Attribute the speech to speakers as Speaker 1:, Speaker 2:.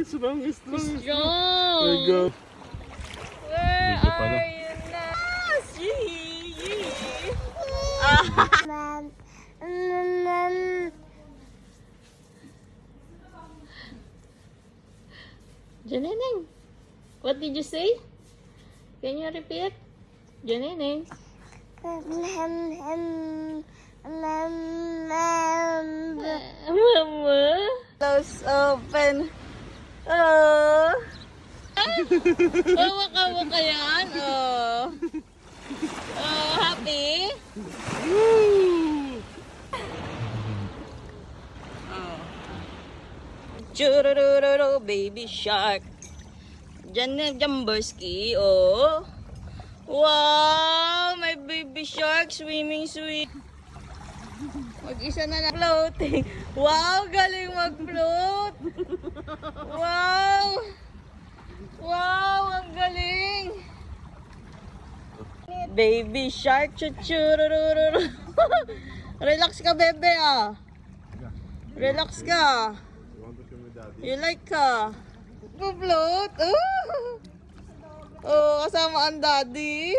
Speaker 1: Strong.
Speaker 2: Strong.
Speaker 1: There you go.
Speaker 2: Where
Speaker 1: Dito pala.
Speaker 2: are you now? Janeneng, what did you say? Can you repeat? Janeneng. Mama. Close open. Oh. Oh, waka-waka yan. Oh. Oh, happy? Oh. Chururururu, baby shark. Diyan na, Jamborski. Oh. Wow, my baby shark swimming. Mag-isa na lang floating. Wow, galing mag-float. Wow. Wow, ang galing. Baby shark, chuchurururu. Relax ka, bebe, ah. Relax ka. You like ka? Go-float. Oh, kasama ang daddy.